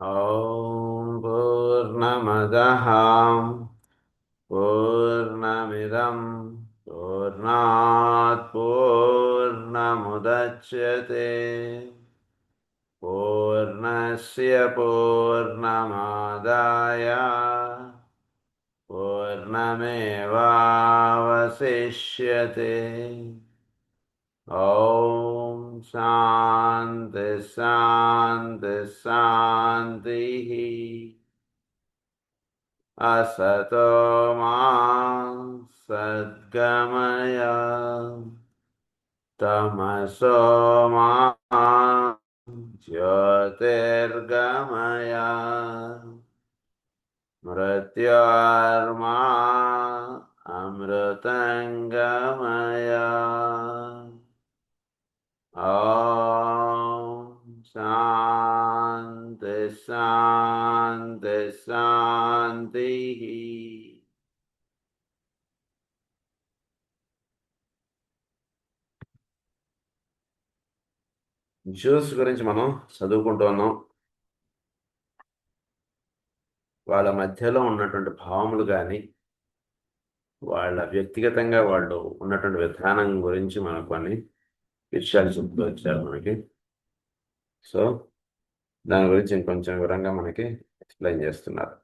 ॐ पूर्णमदः पूर्णमिदं पूर्णात् पूर्णमुदच्यते पूर्णस्य पूर्णमादाय पूर्णमेवावशिष्यते। ॐ शान्ति शान्ति शान्तिः। असतो मा सद्गमय तमसो मा ज्योतिर्गमय मृत्योर्मा अमृतङ्गमय। ॐ शान्ति शान्ति शान्तिः। జ్యూస్ గురించి మనం చదువుకుంటూ ఉన్నాం. వాళ్ళ మధ్యలో ఉన్నటువంటి భావములు కానీ వాళ్ళ వ్యక్తిగతంగా వాళ్ళు ఉన్నటువంటి విధానం గురించి మనకు కొన్ని విషయాలు చెప్తూ వచ్చారు మనకి. సో దాని గురించి ఇంకొంచెం వివరంగా మనకి ఎక్స్ప్లెయిన్ చేస్తున్నారు.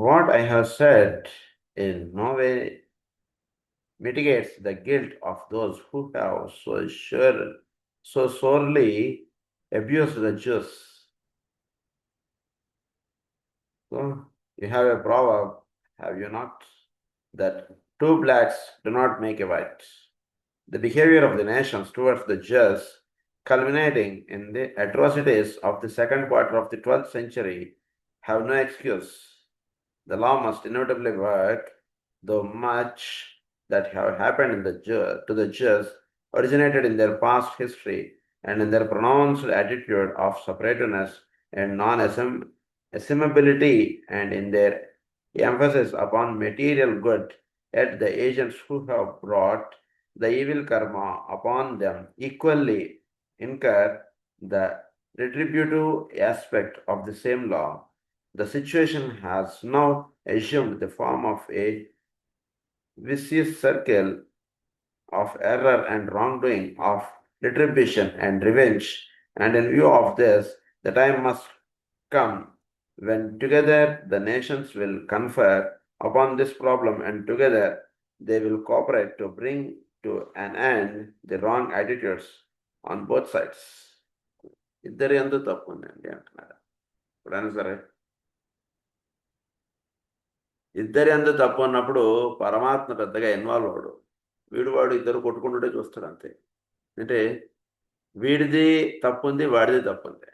What I have said in no way mitigates the guilt of those who have so sorely abused the Jews. So you have a proverb, have you not, that two blacks do not make a white. The behavior of the nations towards the Jews, culminating in the atrocities of the second quarter of the 12th century, have no excuse. The law must inevitably work, though much that have happened to the Jews originated in their past history and in their pronounced attitude of separateness and non-assimilability, and in their emphasis upon material good. Yet the agents who have brought the evil karma upon them equally incur the retributive aspect of the same law. The situation has now assumed the form of a vicious circle of error and wrongdoing, of retribution and revenge, and in view of this, the time must come when together the nations will confer upon this problem, and together they will cooperate to bring to an end the wrong attitudes on both sides. ఇద్దరు ఎందు తప్పు ఉందండి అంటున్నారు. ఇప్పుడైనా సరే ఇద్దరు ఎందు తప్పు ఉన్నప్పుడు పరమాత్మ పెద్దగా ఇన్వాల్వ్ అవడు. వాడు ఇద్దరు కొట్టుకుంటుంటే చూస్తాడు అంతే. అంటే వీడిది తప్పు ఉంది, వాడిది తప్పు ఉంది.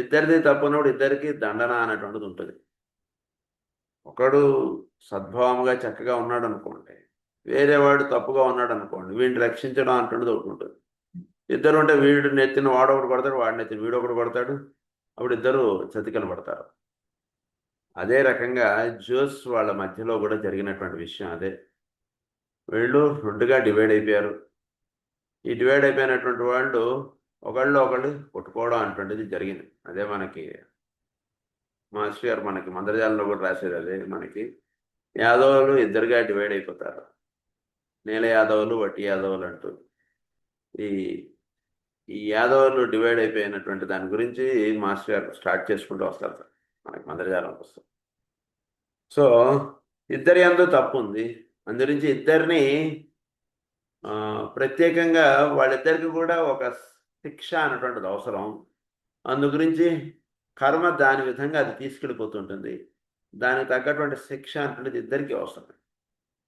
ఇద్దరిది తప్పు ఉన్నప్పుడు ఇద్దరికి దండన అనేటువంటిది ఉంటుంది. ఒకడు సద్భావముగా చక్కగా ఉన్నాడు అనుకోండి, వేరే వాడు తప్పుగా ఉన్నాడు అనుకోండి, వీడిని రక్షించడం అంటున్నది ఒకటి ఉంటుంది. ఇద్దరు ఉంటే వీడు నెత్తిన వాడొకటి పడతాడు, వాడి నెత్తిన వీడొకటి పడతాడు, అప్పుడు ఇద్దరు చతికలు పడతారు. అదే రకంగా జ్యూస్ వాళ్ళ మధ్యలో కూడా జరిగినటువంటి విషయం అదే. వీళ్ళు రెండుగా డివైడ్ అయిపోయారు. ఈ డివైడ్ అయిపోయినటువంటి వాళ్ళు ఒకళ్ళు కొట్టుకోవడం అటువంటిది జరిగింది. అదే మనకి మాస్టర్ గారు మనకి మంత్రజాలంలో కూడా రాసేది అదే. మనకి యాదవులు ఇద్దరుగా డివైడ్ అయిపోతారు, నీల యాదవులు, వట్టి యాదవులు అంటూ. ఈ యాదవులు డివైడ్ అయిపోయినటువంటి దాని గురించి మాస్టర్ గారు స్టార్ట్ చేసుకుంటూ వస్తారు మనకి మంత్రజాలం పుస్తకం. సో ఇద్దరి యందు తప్పు ఉంది, అందుగురించి ఇద్దరిని ప్రత్యేకంగా వాళ్ళిద్దరికి కూడా ఒక శిక్ష అనేటువంటిది అవసరం. అందు గురించి కర్మ దాని విధంగా అది తీసుకెళ్ళిపోతుంటుంది. దానికి తగ్గటువంటి శిక్ష అనేటువంటిది ఇద్దరికీ అవసరం.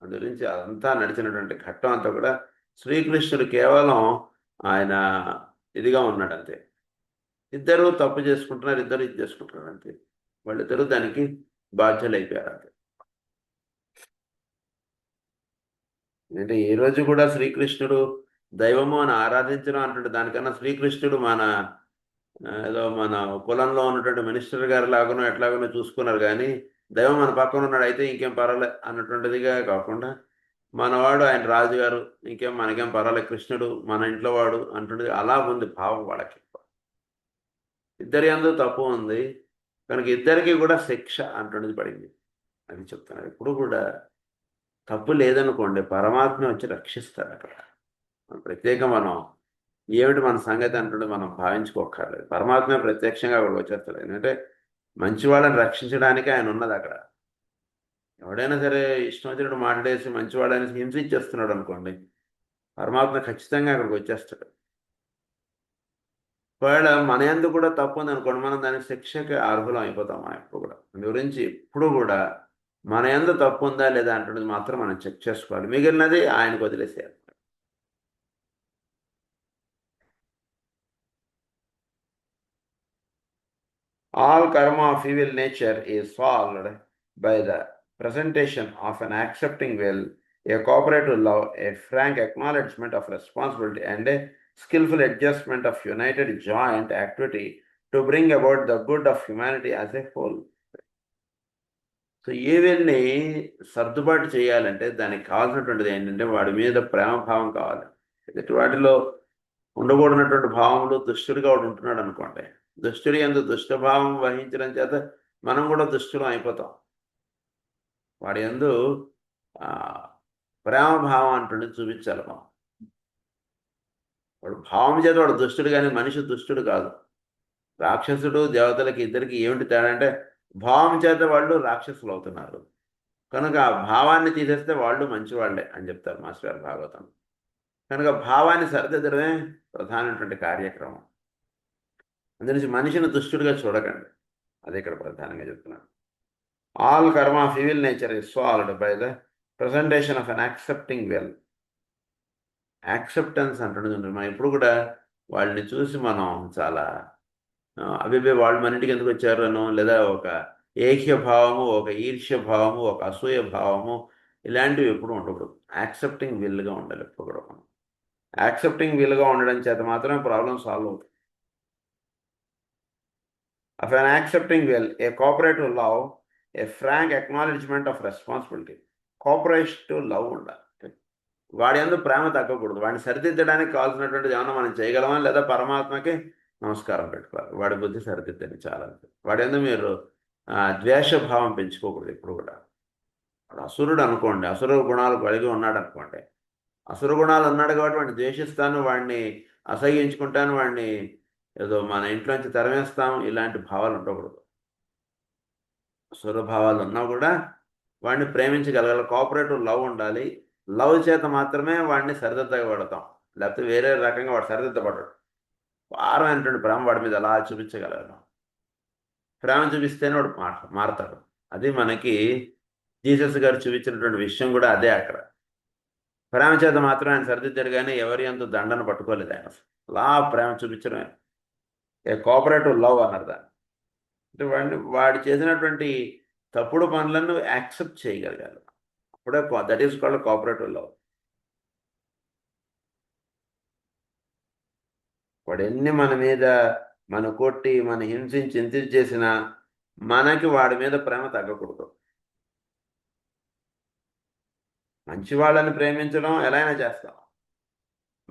అందు గురించి అదంతా నడిచినటువంటి ఘట్టం అంతా కూడా శ్రీకృష్ణుడు కేవలం ఆయన ఇదిగా ఉన్నాడు అంతే. ఇద్దరు తప్పు చేసుకుంటున్నారు, ఇద్దరు ఇది చేసుకుంటున్నారు అంతే. వాళ్ళిద్దరూ దానికి బాధ్యులు అయిపోయారు అంతే. అంటే ఈ రోజు కూడా శ్రీకృష్ణుడు దైవము అని ఆరాధించడం అంటే దానికన్నా శ్రీకృష్ణుడు మన ఏదో మన కులంలో ఉన్నటువంటి మినిస్టర్ గారు లాగానో ఎట్లాగానో చూసుకున్నారు, కానీ దైవం మన పక్కన ఉన్నాడు అయితే ఇంకేం పర్వాలే అన్నటువంటిదిగా కాకుండా మనవాడు ఆయన రాజుగారు, ఇంకేం మనకేం పర్వాలేదు, కృష్ణుడు మన ఇంట్లో వాడు అంటుండేది. అలా ఉంది భావం వాళ్ళకి. ఇద్దరి యందు తప్పు ఉంది కనుక ఇద్దరికి కూడా శిక్ష అంటున్నది పడింది. అది చెప్తున్నారు. ఎప్పుడు కూడా తప్పు లేదనుకోండి, పరమాత్మ వచ్చి రక్షిస్తాడు అక్కడ. ప్రత్యేకంగా మనం ఏమిటి మన సంగతి అంటుండే మనం భావించుకోక్కర్లేదు. పరమాత్మ ప్రత్యక్షంగా అక్కడికి వచ్చేస్తాడు. ఎందుకంటే మంచి వాళ్ళని రక్షించడానికి ఆయన ఉన్నది అక్కడ. ఎవడైనా సరే ఇష్టం వచ్చినట్టు మాట్లాడేసి మంచివాడని హింసించేస్తున్నాడు అనుకోండి, పరమాత్మ ఖచ్చితంగా అక్కడికి వచ్చేస్తాడు. ఒకవేళ మన యందు కూడా తప్పు ఉంది అనుకోండి, మనం దాని శిక్షకి అర్హులం అయిపోతాం. ఎప్పుడు కూడా దాని గురించి ఎప్పుడు కూడా మన యందు తప్పు ఉందా లేదా అంటున్నది మాత్రం మనం చెక్ చేసుకోవాలి. మిగిలినది ఆయనకు వదిలేసేయాలి. All karma of evil nature is solved by the presentation of an accepting will, a cooperative love, a frank acknowledgement of responsibility, and a skillful adjustment of united joint activity to bring about the good of humanity as a whole. So ఈవిల్ని సర్దుబాటు చేయాలంటే దానికి కావాల్సినటువంటిది ఏంటంటే వాడి మీద ప్రేమభావం కావాలి. ఎదుటి వాటిలో ఉండకూడనటువంటి భావములు దుష్టుడిగా వాడు ఉంటున్నాడు అనుకోండి, దుష్టుడి యందు దుష్టభావం వహించడం చేత మనం కూడా దుష్టులం అయిపోతాం. వాడి యందు ప్రేమభావం అంటుండే చూపించాలి మనం. వాడు భావం చేత వాడు దుష్టుడు, కానీ మనిషి దుష్టుడు కాదు. రాక్షసుడు దేవతలకి ఇద్దరికి ఏమిటి తేడా అంటే భావం చేత వాళ్ళు రాక్షసులు అవుతున్నారు. కనుక ఆ భావాన్ని తీసేస్తే వాళ్ళు మంచివాళ్లే అని చెప్తారు మాస్టర్ గారు భాగవతం. కనుక భావాన్ని సరిదిద్దడమే ప్రధానమైనటువంటి కార్యక్రమం. అందునుంచి మనిషిని దుష్టుడిగా చూడకండి, అది ఇక్కడ ప్రధానంగా చెప్తున్నారు. ఆల్ కర్మ of evil nature is solved by the presentation of an accepting well. Acceptance అంటున్నది ఉంటుంది. మనం ఎప్పుడు కూడా వాళ్ళని చూసి మనం చాలా అవి వాళ్ళు మన ఇంటికి ఎందుకు వచ్చారనో, లేదా ఒక ఏక్య భావము, ఒక ఈర్ష్య భావము, ఒక అసూయ భావము, ఇలాంటివి ఎప్పుడు ఉండకూడదు. యాక్సెప్టింగ్ విల్గా ఉండాలి ఎప్పుడు కూడా మనం. యాక్సెప్టింగ్ విల్గా ఉండడం చేత మాత్రమే ప్రాబ్లం సాల్వ్ అవుతుంది. of an accepting will, a cooperative love, a frank acknowledgement of responsibility. Cooperative love ఉండాలి. వాడి యందు ప్రేమ తగ్గకూడదు. వాడిని సరిదిద్దడానికి కావాల్సినటువంటిది ఏమన్నా మనం చేయగలమా, లేదా పరమాత్మకి నమస్కారం పెట్టుకోవాలి. వాడి బుద్ధి సరిదిద్దండి చాలా. వాడి యందు మీరు ద్వేషభావం పెంచుకోకూడదు ఎప్పుడు కూడా. వాడు అసురుడు అనుకోండి, అసుర గుణాలు కలిగి ఉన్నాడు అనుకోండి, అసుర గుణాలు ఉన్నాడు కాబట్టి వాడిని ద్వేషిస్తాను, వాడిని అసహ్యించుకుంటాను, వాడిని ఏదో మన ఇంట్లోంచి తరిమేస్తాం, ఇలాంటి భావాలు ఉండకూడదు. అసురభావాలు ఉన్నా కూడా వాడిని ప్రేమించగలగాలి. కోఆపరేటివ్ లవ్ ఉండాలి. లవ్ చేత మాత్రమే వాడిని సరిదిద్దబడతాం, లేకపోతే వేరే రకంగా వాడు సరిదిద్దబడడు. పారమైనటువంటి ప్రేమ వాడి మీద అలా చూపించగలగడం. ప్రేమ చూపిస్తేనే వాడు మారతాడు. అది మనకి జీసస్ గారు చూపించినటువంటి విషయం కూడా అదే. అక్కడ ప్రేమ చేత మాత్రం ఆయన సరిదిద్దాడు, కానీ ఎవరి అంత దండన పట్టుకోలేదు ఆయన. అలా ప్రేమ చూపించడమే ఏ కోఆపరేటివ్ లవ్ అన్నారు దాన్ని. అంటే వాడు చేసినటువంటి తప్పుడు పనులను యాక్సెప్ట్ చేయగలగాలి. అప్పుడే that is called cooperative love. వాడు ఎన్ని మన మీద మన కొట్టి మన హింసించి ఎంత చేసినా మనకి వాడి మీద ప్రేమ తగ్గకూడదు. మంచి వాళ్ళని ప్రేమించడం ఎలా అయినా చేస్తాం.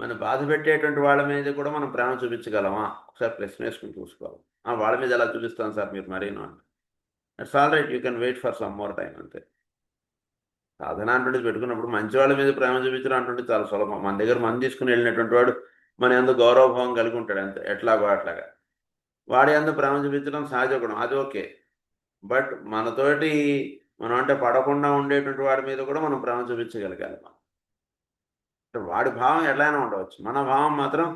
మన బాధ పెట్టేటువంటి వాళ్ళ మీద కూడా మనం ప్రేమ చూపించగలమా, ఒకసారి ప్రశ్న వేసుకుని చూసుకోవాలి. వాళ్ళ మీద ఎలా చూపిస్తాను సార్ మీరు మరీను అంటే, it's all right, you can wait for some more time అంతే. సాధన అంటుండేది పెట్టుకున్నప్పుడు మంచి వాళ్ళ మీద ప్రేమ చూపించడం అంటుంటే చాలా సులభం. మన దగ్గర మంది తీసుకుని వెళ్ళినటువంటి వాడు మన ఎందుకు గౌరవభావం కలిగి ఉంటాడు అంతే, ఎట్లాగో అట్లాగా. వాడి ఎందుకు ప్రేమ చూపించడం సహజ గుణం, అది ఓకే. బట్ మనతోటి మనం అంటే పడకుండా ఉండేటువంటి వాడి మీద కూడా మనం ప్రేమ చూపించగలగాలి. వాడి భావం ఎట్లయినా ఉండవచ్చు, మన భావం మాత్రం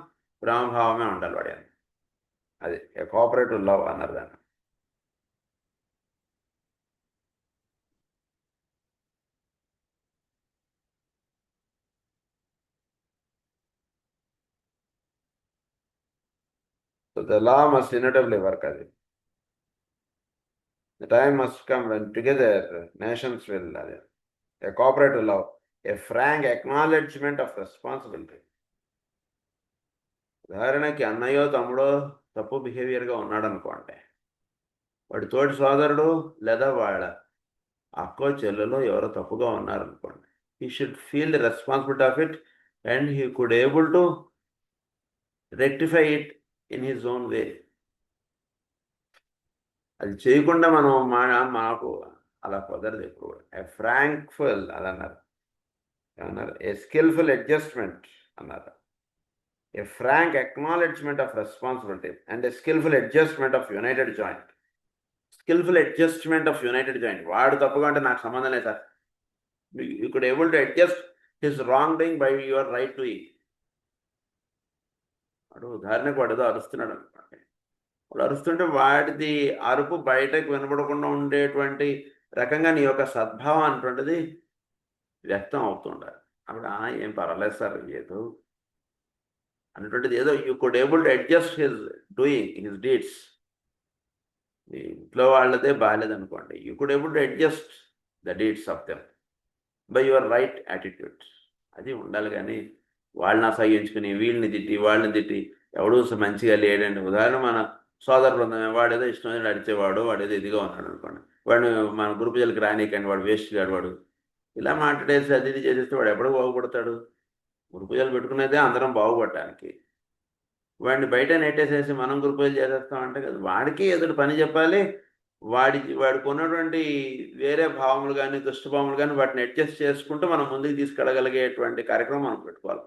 ప్రేమభావమే ఉండాలి వాడి. అది కోఆపరేటివ్ లవ్ అన్నారు దాన్ని. So the law must inevitably work as it. The time must come when together nations will, a cooperative love, a frank acknowledgement of responsibility. ఉదాహరణకి అన్నయ్యో తమ్ముడో తప్పు బిహేవియర్గా ఉన్నాడు అనుకోండి, వాడి తోటి సోదరుడు లేదా వాళ్ళ అక్కో చెల్లెలో ఎవరో తప్పుగా ఉన్నారనుకోండి, he should feel the responsibility of it and he could able to rectify it in his own way. అది చేయకుండా మనం మాకు అలా కుదరదు ఎప్పుడు కూడా. ఏ ఫ్రాంక్ఫుల్ అది అన్నారు, ఏమన్నారు, ఏ స్కిల్ఫుల్ అడ్జస్ట్మెంట్ అన్నారు, a frank acknowledgement of responsibility and a skillful adjustment of united joint. Skillful adjustment of united joint. వాడు తప్పుగా అంటే నాకు సంబంధం లేదు sir, you could able to adjust his wrong doing by your right doing. వాడు ఉదాహరణకు వాడు ఏదో అరుస్తున్నాడు అనుకోండి, వాడు అరుస్తుంటే వాడిది అరుపు బయటకు వినపడకుండా ఉండేటువంటి రకంగా నీ యొక్క సద్భావం అటువంటిది వ్యక్తం అవుతుండాలి. అప్పుడు ఏం పర్వాలేదు సార్ ఏదో అన్నటువంటిది, ఏదో you could able to adjust his doing his deeds. ఇంట్లో వాళ్ళదే బాగాలేదనుకోండి, you could able to adjust the deeds of them by your right attitude. అది ఉండాలి. కానీ వాళ్ళని అసహించుకుని వీళ్ళని తిట్టి వాళ్ళని తిట్టి ఎవడూ మంచిగా లేడండి. ఉదాహరణ మన సోదర బృందమే, వాడేదో ఇష్టం నడిచేవాడు, వాడేదో ఇదిగా ఉన్నాడు అనుకోండి, వాడిని మన గ్రూప్ జలకి రానికండి, వాడు వేస్ట్ గాడు, వాడు ఇలా మాట్లాడేసి అది ఇది చేసేస్తే వాడు ఎప్పుడు బాగుపడతాడు? గ్రూప్ జలు పెట్టుకునేదే అందరం బాగుపడటానికి. వాడిని బయట నెట్టేసేసి మనం గ్రూప్ జలు చేసేస్తామంటే కదా, వాడికి ఎదుటి పని చెప్పాలి. వాడికి ఉన్నటువంటి వేరే భావములు కానీ దుష్టభావములు కానీ వాటిని అడ్జస్ట్ చేసుకుంటూ మనం ముందుకు తీసుకెళ్ళగలిగేటువంటి కార్యక్రమం మనం పెట్టుకోవాలి.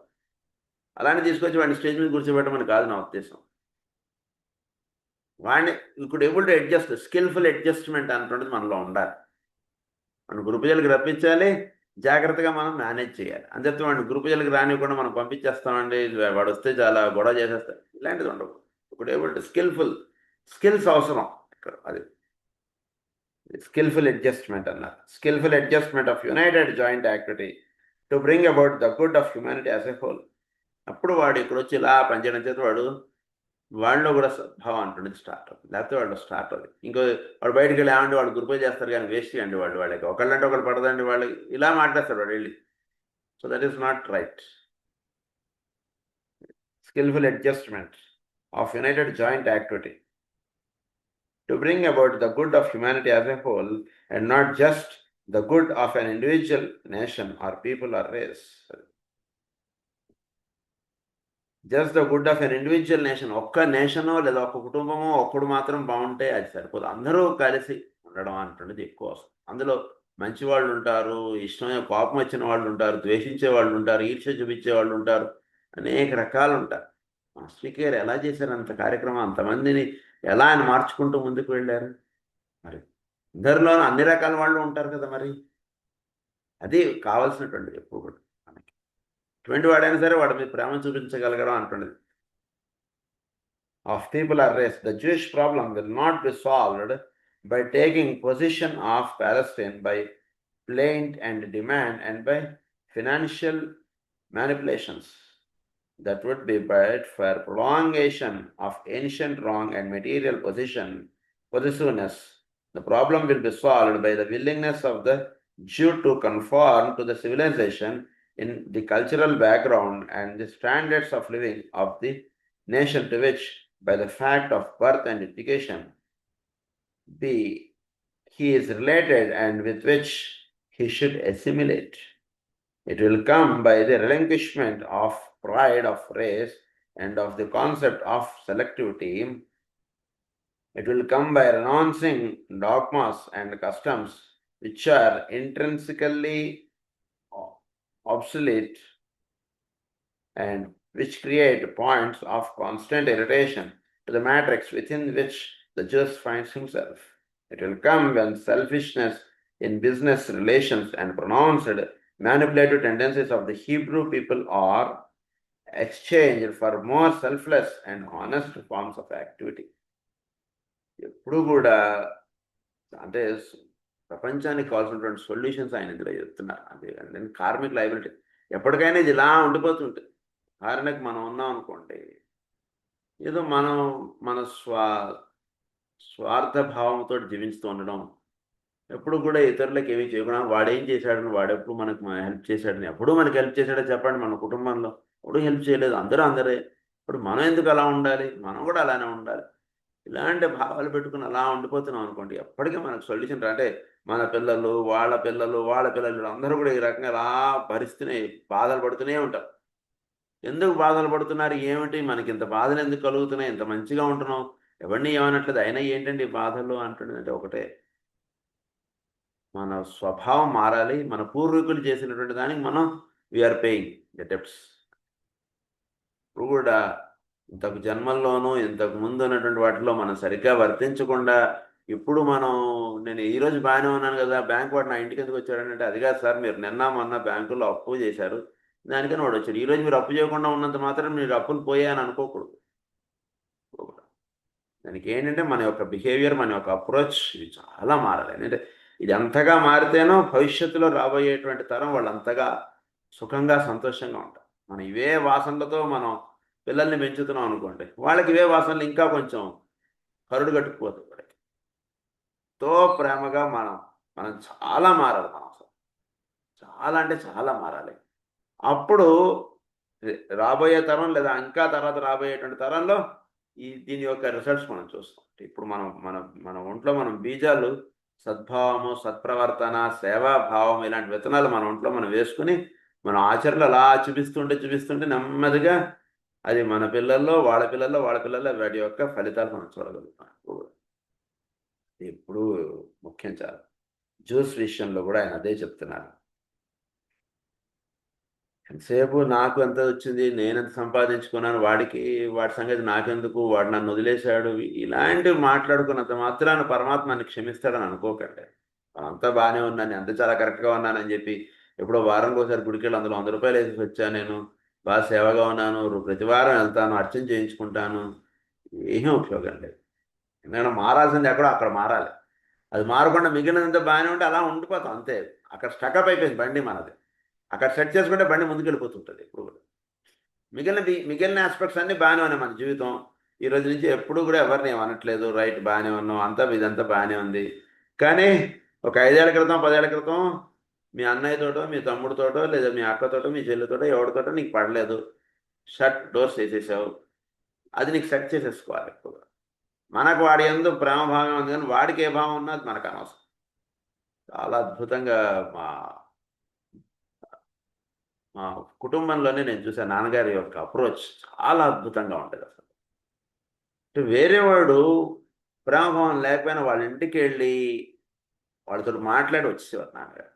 అలానే తీసుకొచ్చి వాడిని స్టేజ్ మీద కూర్చోబెట్టమని కాదు నా ఉద్దేశం. వాడిని you could able to adjust, skilful adjustment అన్నటువంటిది మనలో ఉండాలి. వాడిని గ్రూప్ జలకు రప్పించాలి, జాగ్రత్తగా మనం మేనేజ్ చేయాలి. అంతే వాడిని గ్రూప్ జలకు రానివ్వకుండా మనం పంపించేస్తామండి, వాడు వస్తే చాలా గొడవ చేసేస్తాడు, ఇలాంటిది ఉండవు. You could able to skills అవసరం ఇక్కడ. అది skillful adjustment అన్నారు. Skillful adjustment of united joint activity to bring about the good of humanity as a whole. అప్పుడు వాడు ఇక్కడ వచ్చి ఇలా పనిచేయడం చేత వాళ్ళలో కూడా సద్భావం అంటుంది స్టార్ట్ అవుతుంది. లేకపోతే వాళ్ళు స్టార్ట్ అవుతుంది. ఇంకో వాడు బయటకు వెళ్ళి ఏమంటే వాళ్ళు గ్రూప్ చేస్తారు కానీ వేస్ట్ అండి, వాళ్ళకి ఒకళ్ళంటే ఒకళ్ళు పడదండి, వాళ్ళకి ఇలా మాట్లాడతారు వాడు వెళ్ళి. So that is not right. Skillful adjustment of united joint activity to bring about the good of humanity as a whole and not just the good of an individual nation or people or race. Just the good of an individual nation. ఒక్క నేషనో లేదా ఒక్క కుటుంబమో ఒక్కడు మాత్రం బాగుంటే అది సరిపోదు. అందరూ కలిసి ఉండడం అంటున్నది ఎక్కువ వస్తుంది. అందులో మంచి వాళ్ళు ఉంటారు, ఇష్టమైన కోపం వచ్చిన వాళ్ళు ఉంటారు, ద్వేషించే వాళ్ళు ఉంటారు, ఈర్ష్య చూపించే వాళ్ళు ఉంటారు, అనేక రకాలు ఉంటారు. మాస్టర్ గారు ఎలా చేశారు అంత కార్యక్రమం, అంతమందిని ఎలా ఆయన మార్చుకుంటూ ముందుకు వెళ్ళారు? మరి అందరిలోనూ అన్ని రకాల వాళ్ళు ఉంటారు కదా, మరి అది కావాల్సినటువంటిది ఎప్పుడు కూడా మనకి. ఎటువంటి వాడైనా సరే వాడి మీద ప్రేమ చూపించగలగడం అంటున్నది. Of people or race. The Jewish problem will not be solved by taking position of Palestine by plaint and demand and by financial manipulations. That would be but for prolongation of ancient wrong and material possessiveness. The problem will be solved by the willingness of the Jew to conform to the civilization in the cultural background and the standards of living of the nation to which, by the fact of birth and education, he is related and with which he should assimilate. It will come by the relinquishment of pride of race and of the concept of selectivity. It will come by renouncing dogmas and customs which are intrinsically obsolete and which create points of constant irritation to the matrix within which the Jew finds himself. It will come when selfishness in business relations and pronounced manipulative tendencies of the Hebrew people are exchanged for more selfless and honest forms of activity. ఎప్పుడు కూడా అంటే ప్రపంచానికి కావాల్సినటువంటి solutions ఆయన ఇందులో చెప్తున్నారు. అదే karmic liability ఎప్పటికైనా ఇది ఇలా ఉండిపోతుంటుంది. కారణకు మనం ఉన్నాం అనుకోండి, ఏదో మనం మన స్వార్థ భావంతో జీవిస్తూ ఉండడం, ఎప్పుడు కూడా ఇతరులకు ఏమీ చేయకుండా వాడేం చేశాడని, వాడెప్పుడు మనకు హెల్ప్ చేశాడని, ఎప్పుడు మనకి హెల్ప్ చేశాడో చెప్పండి. మన కుటుంబంలో ఎప్పుడు హెల్ప్ చేయలేదు, అందరూ అందరే. ఇప్పుడు మనం ఎందుకు అలా ఉండాలి? మనం కూడా అలానే ఉండాలి. ఇలాంటి భావాలు పెట్టుకుని అలా ఉండిపోతున్నాం అనుకోండి, ఎప్పటికీ మనకు సొల్యూషన్ అంటే మన పిల్లలు, వాళ్ళ పిల్లలు, వాళ్ళ పిల్లలు అందరూ కూడా ఈ రకంగా అలా భరిస్తూనే బాధలు పడుతూనే ఉంటారు. ఎందుకు బాధలు పడుతున్నారు? ఏమిటి? మనకి ఇంత బాధలు ఎందుకు కలుగుతున్నాయి? ఇంత మంచిగా ఉంటున్నాం, ఎవరిని ఏమనట్లేదు, అయినా ఏంటండి ఈ బాధలు అంటుందంటే ఒకటే, మన స్వభావం మారాలి. మన పూర్వీకులు చేసినటువంటి దానికి మనం వీఆర్ పేయింగ్ ద డెప్ట్స్. ఇప్పుడు కూడా ఇంతకు జన్మల్లోనూ ఇంతకు ముందు ఉన్నటువంటి వాటిలో మనం సరిగ్గా వర్తించకుండా ఇప్పుడు మనం, నేను ఈరోజు బాగానే ఉన్నాను కదా, బ్యాంక్ వాడు నా ఇంటికి ఎందుకు వచ్చాడంటే, అది కాదు సార్, మీరు నిన్న మొన్న బ్యాంకులో అప్పు చేశారు, దానికని వాడు వచ్చాడు. ఈరోజు మీరు అప్పు చేయకుండా ఉన్నంత మాత్రం మీరు అప్పులు పోయాయని అనుకోకూడదు. దానికి ఏంటంటే మన యొక్క బిహేవియర్, మన యొక్క అప్రోచ్ ఇది చాలా మారాలి. అంటే ఇది అంతగా మారితేనో భవిష్యత్తులో రాబోయేటువంటి తరం వాళ్ళు అంతగా సుఖంగా సంతోషంగా ఉంటారు. మనం ఇవే వాసనలతో మనం పిల్లల్ని పెంచుతున్నాం అనుకోండి, వాళ్ళకి ఇవే వాసనలు ఇంకా కొంచెం కరుడు కట్టుకుపోతుంది. వాళ్ళకి ఎంతో ప్రేమగా మనం మనం చాలా మారాలి. మనం అసలు చాలా అంటే చాలా మారాలి. అప్పుడు రాబోయే తరం లేదా ఇంకా తర్వాత రాబోయేటువంటి తరంలో దీని యొక్క రిజల్ట్స్ మనం చూస్తాం. ఇప్పుడు మనం మన మన ఒంట్లో మనం బీజాలు, సద్భావము, సత్ప్రవర్తన, సేవాభావం ఇలాంటి విత్తనాలు మన ఒంట్లో మనం వేసుకుని మనం ఆచరణలు అలా చూపిస్తుంటే చూపిస్తుంటే నెమ్మదిగా అది మన పిల్లల్లో, వాళ్ళ పిల్లల్లో, వాళ్ళ పిల్లల్లో వాటి యొక్క ఫలితాలు మనం చూడగలుగుతాం. ఇప్పుడు ముఖ్యం చాలా జ్యూస్ విషయంలో కూడా ఆయన అదే చెప్తున్నారు. ఎంతసేపు నాకు ఎంత వచ్చింది, నేనెంత సంపాదించుకున్నాను, వాడి సంగతి నాకెందుకు, వాడు నన్ను వదిలేశాడు, ఇలాంటివి మాట్లాడుకున్నంత మాత్రాన పరమాత్మ నన్ను క్షమిస్తాడని అనుకోకండి. అంతా బాగానే ఉన్నాను, అంత చాలా కరెక్ట్గా ఉన్నానని చెప్పి ఎప్పుడో వారంకి ఒకసారి గుడికి వెళ్ళి అందులో 100 రూపాయలు వేసి వచ్చాను, నేను బాగా సేవగా ఉన్నాను, ప్రతి వారం వెళ్తాను, అర్చన చేయించుకుంటాను, ఏమీ ఉపయోగం లేదు. ఎందుకంటే మారాల్సింది ఎక్కడో అక్కడ మారాలి. అది మారకుండా మిగిలినంత బాగానే ఉంటే అలా ఉండిపోతాం అంతే. అక్కడ స్టకప్ అయిపోయింది బండి మనది. అక్కడ సెట్ చేసుకుంటే బండి ముందుకెళ్ళిపోతుంటుంది ఎప్పుడు కూడా. మిగిలిన ఆస్పెక్ట్స్ అన్నీ బాగానే ఉన్నాయి మన జీవితం. ఈ రోజు నుంచి ఎప్పుడు కూడా ఎవరిని ఏమనట్లేదు, రైట్ బాగానే ఉన్నాం, అంతా ఇదంతా బాగానే ఉంది. కానీ ఒక 5 ఏళ్ల క్రితం, 10 ఏళ్ల క్రితం మీ అన్నయ్యతోటో, మీ తమ్ముడితోటో, లేదా మీ అక్కతోటో, మీ చెల్లితోటో, ఎవరితోటో నీకు పడలేదు, షట్ డోర్స్ వేసేసావు, అది నీకు సెట్ చేసేసుకోవాలి ఎక్కువ. మనకు వాడి యందు ప్రేమ భావం ఉంది, కానీ వాడికి ఏ భావం ఉన్నా అది మనకు అనవసరం. చాలా అద్భుతంగా మా మా కుటుంబంలోనే నేను చూసాను నాన్నగారి యొక్క అప్రోచ్ చాలా అద్భుతంగా ఉంటుంది అసలు. అంటే వేరేవాడు ప్రేమభావం లేకపోయినా వాళ్ళ ఇంటికి వెళ్ళి వాళ్ళతో మాట్లాడి వచ్చేవారు నాన్నగారు.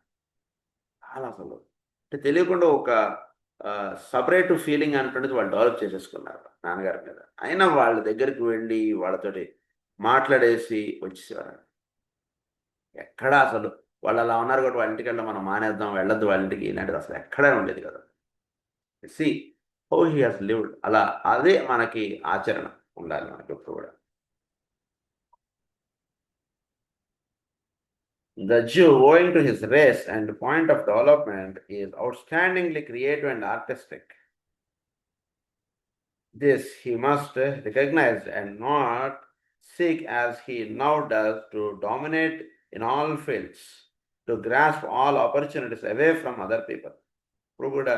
చాలా అసలు అంటే తెలియకుండా ఒక సపరేట్ ఫీలింగ్ అంటున్నది వాళ్ళు డెవలప్ చేసేసుకున్నారు నాన్నగారి మీద. అయినా వాళ్ళ దగ్గరికి వెళ్ళి వాళ్ళతోటి మాట్లాడేసి వచ్చేసేవారు. ఎక్కడా అసలు వాళ్ళు అలా ఉన్నారు కాబట్టి వాళ్ళ ఇంటికి వెళ్ళి మనం మానేద్దాం, వెళ్ళొద్దు వాళ్ళ ఇంటికి, ఇలాంటిది అసలు ఎక్కడా ఉండేది కదా. See how he has lived, అలా అదే మనకి ఆచరణ ఉండాలి మనకి ఎప్పుడు కూడా. The Jew, owing to his race and point of development, is outstandingly creative and artistic. This he must recognize and not seek, as he now does, to dominate in all fields, to grasp all opportunities away from other people. ఇప్పుడు కూడా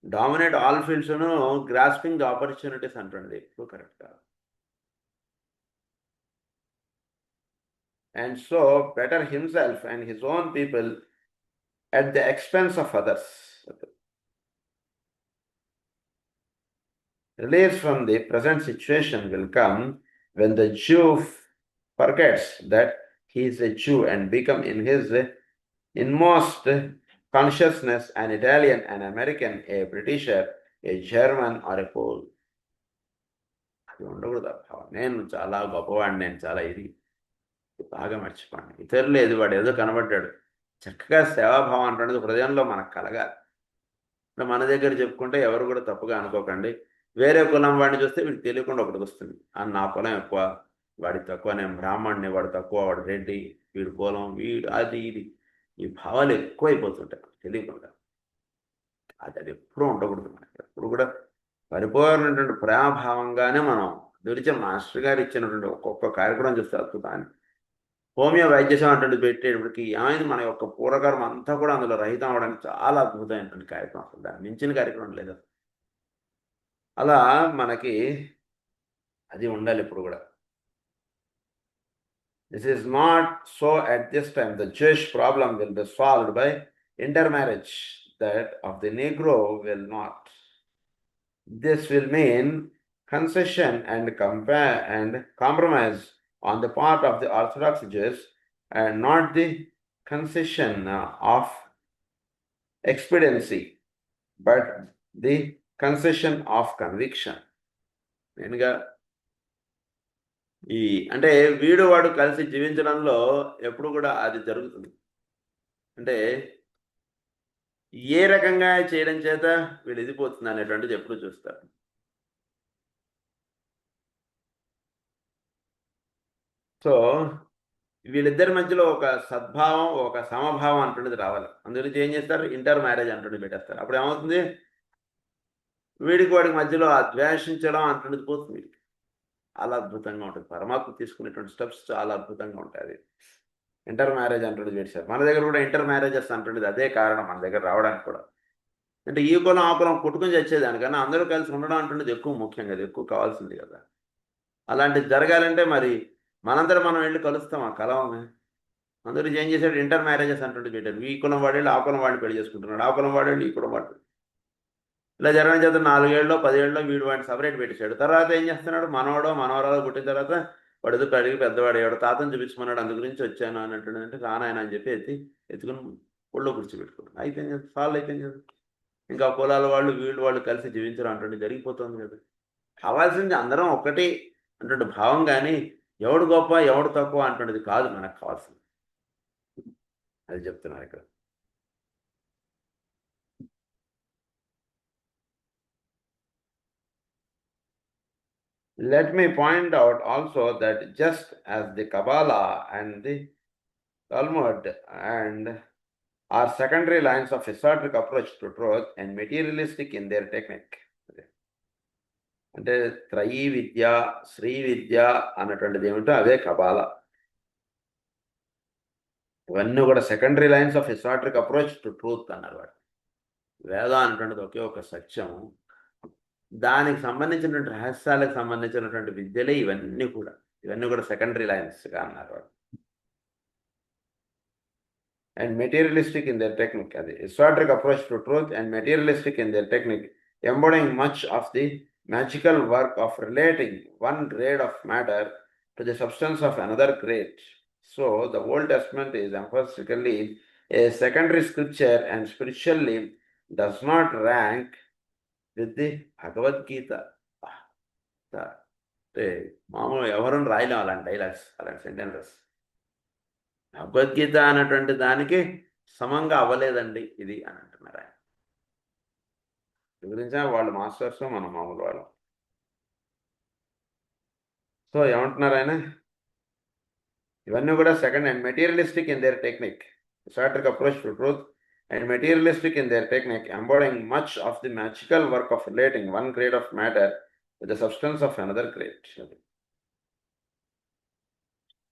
dominate all ఫీల్డ్స్ను grasping the opportunities అంటుంది ఇప్పుడు correct కాదు. And so better himself and his own people at the expense of others. Release from the present situation will come when the Jew forgets that he is a Jew and become in his inmost consciousness an Italian, an American, a Britisher, a German or a Pole. అది ఉండకూడదు భావం. నేను చాలా గొప్పవాడిని, నేను చాలా ఇది బాగా మర్చిపోండి. ఇతరులు ఏది వాడు ఏదో కనబడ్డాడు, చక్కగా సేవాభావం అంటున్నది హృదయంలో మనకు కలగాలి. ఇప్పుడు మన దగ్గర చెప్పుకుంటే ఎవరు కూడా తప్పుగా అనుకోకండి. వేరే కులం వాడిని చూస్తే వీడికి తెలియకుండా ఒకటి వస్తుంది, నా కులం ఎక్కువ, వాడి తక్కువ, నేను బ్రాహ్మణ్ణి, వాడు తక్కువ, వాడు రెడ్డి, వీడి కులం, వీడు అది ఇది, ఈ భావాలు ఎక్కువైపోతుంటాయి తెలియకుండా. అది ఎప్పుడూ ఉండకూడదు. మనకి ఎప్పుడు కూడా పరిపూర్ణటువంటి ప్రేమభావంగానే మనం దురిచే మాస్టర్ గారు ఇచ్చినటువంటి ఒక్కొక్క కార్యక్రమం చూస్తే అద్భుతాన్ని. హోమియో వైద్యసేవ అంటే పెట్టేటప్పటికి ఏమైంది, మన యొక్క పూర్వకర్మ అంతా కూడా అందులో రహితం అవడానికి చాలా అద్భుతమైనటువంటి కార్యక్రమం, అసలు దాన్ని మించిన కార్యక్రమం లేదు. అలా మనకి అది ఉండాలి ఎప్పుడు కూడా. This is not so at this time. The Jewish problem will be solved by intermarriage, that of the Negro will not. This will mean concession and compromise on the part of the Orthodox Jews, and not the concession of expediency, but the concession of conviction. నేనుగా అంటే వీడు వాడు కలిసి జీవించడంలో ఎప్పుడు కూడా అది జరుగుతుంది. అంటే ఏ రకంగా చేయడం చేత వీడు ఎదిపోతుంది అనేటువంటిది ఎప్పుడు చూస్తారు. సో వీళ్ళిద్దరి మధ్యలో ఒక సద్భావం, ఒక సమభావం అంటున్నది రావాలి. అందుగురించి ఏం చేస్తారు, ఇంటర్ మ్యారేజ్ అంటున్నది పెట్టేస్తారు. అప్పుడు ఏమవుతుంది, వీడికి వాడికి మధ్యలో ఆ ద్వేషించడం అంటున్నది పోతుంది. వీడికి చాలా అద్భుతంగా ఉంటుంది. పరమాత్మ తీసుకునేటువంటి స్టెప్స్ చాలా అద్భుతంగా ఉంటాయి. ఇంటర్ మ్యారేజ్ అంటున్నది పెట్టారు. మన దగ్గర కూడా ఇంటర్ మ్యారేజెస్ అంటున్నది అదే కారణం మన దగ్గర రావడానికి కూడా. అంటే ఈ కులం ఆ కులం కొట్టుకుని చచ్చేదానికన్నా అందరూ కలిసి ఉండడం అంటున్నది ఎక్కువ ముఖ్యంగా, అది ఎక్కువ కావాల్సింది కదా. అలాంటిది జరగాలంటే మరి మనందరం మనం వెళ్ళి కలుస్తాం ఆ కలవమే. అందరూ ఏం చేశాడు, ఇంటర్ మ్యారేజెస్ అంటుంటే పెట్టారు. ఈ కులం వాడేళ్ళు ఆ కులం వాడిని పెళ్లి చేసుకుంటున్నాడు, ఆ కులం వాడేళ్ళు ఈ కులం వాడు. ఇలా జరగడం చేత 4 ఏళ్ళలో 10 ఏళ్ళలో వీడు వాడిని సపరేట్ పెట్టేశాడు. తర్వాత ఏం చేస్తున్నాడు, మనవడో మనవరాలు పుట్టిన తర్వాత వాడు ఎదురు అడిగి పెద్దవాడు అయ్యాడు, తాతను చూపించమన్నాడు, అందు గురించి వచ్చాను అన్నట్టు అంటే రానాయన అని చెప్పి ఎత్తుకుని ఒళ్ళో కూర్చోబెట్టుకున్నాడు. అయిపోయింది కదా, సాల్వ్ అయిపోయింది కదా. ఇంకా కులాల వాళ్ళు వీళ్ళు వాళ్ళు కలిసి జీవించడం అంటుంటే జరిగిపోతుంది కదా. కావాల్సింది అందరం ఒకటి అంటుంటే భావం, కానీ ఎవడు గొప్ప ఎవడు తక్కువ అంటున్నది కాదు మనకు కావాల్సింది. అది చెప్తున్నారు ఇక్కడ. Let me point out also that just as the Kabbalah and the Talmud and are secondary lines of esoteric approach to truth and materialistic in their technique. అంటే త్రయీ విద్య, శ్రీ విద్య అన్నటువంటిది ఏమిటో అదే కబాలా. ఇవన్నీ కూడా secondary lines of esoteric approach to truth అన్నారు వాడు. వేదం అనేటువంటిది ఒకే ఒక సత్యం, దానికి సంబంధించినటువంటి రహస్యాలకు సంబంధించినటువంటి విద్యలే ఇవన్నీ కూడా సెకండరీ లైన్స్గా అన్నారు వాడు. And materialistic in their technique, అది esoteric approach to truth and materialistic in their technique, embodying much of the magical work of relating one grade of matter to the substance of another grade. So the Old Testament is emphatically a secondary scripture and spiritually does not rank with the Bhagavad Gita. మామూలు ఎవరూ రాయలేం అలాంటి dialogues, అలాంటి sentences. Bhagavad Gita అనేటువంటి దానికి సమంగా అవ్వలేదండి ఇది అని అంటున్నారు ఆయన. గురించి వాళ్ళు మాస్టర్స్, మనం మామూలు వాళ్ళం. సో ఏమంటున్నారు ఆయన, ఇవన్నీ కూడా second and materialistic in their technique, esoteric approach to truth and materialistic in their technique, embodying much of the magical work of relating one grade of matter with the substance of another grade.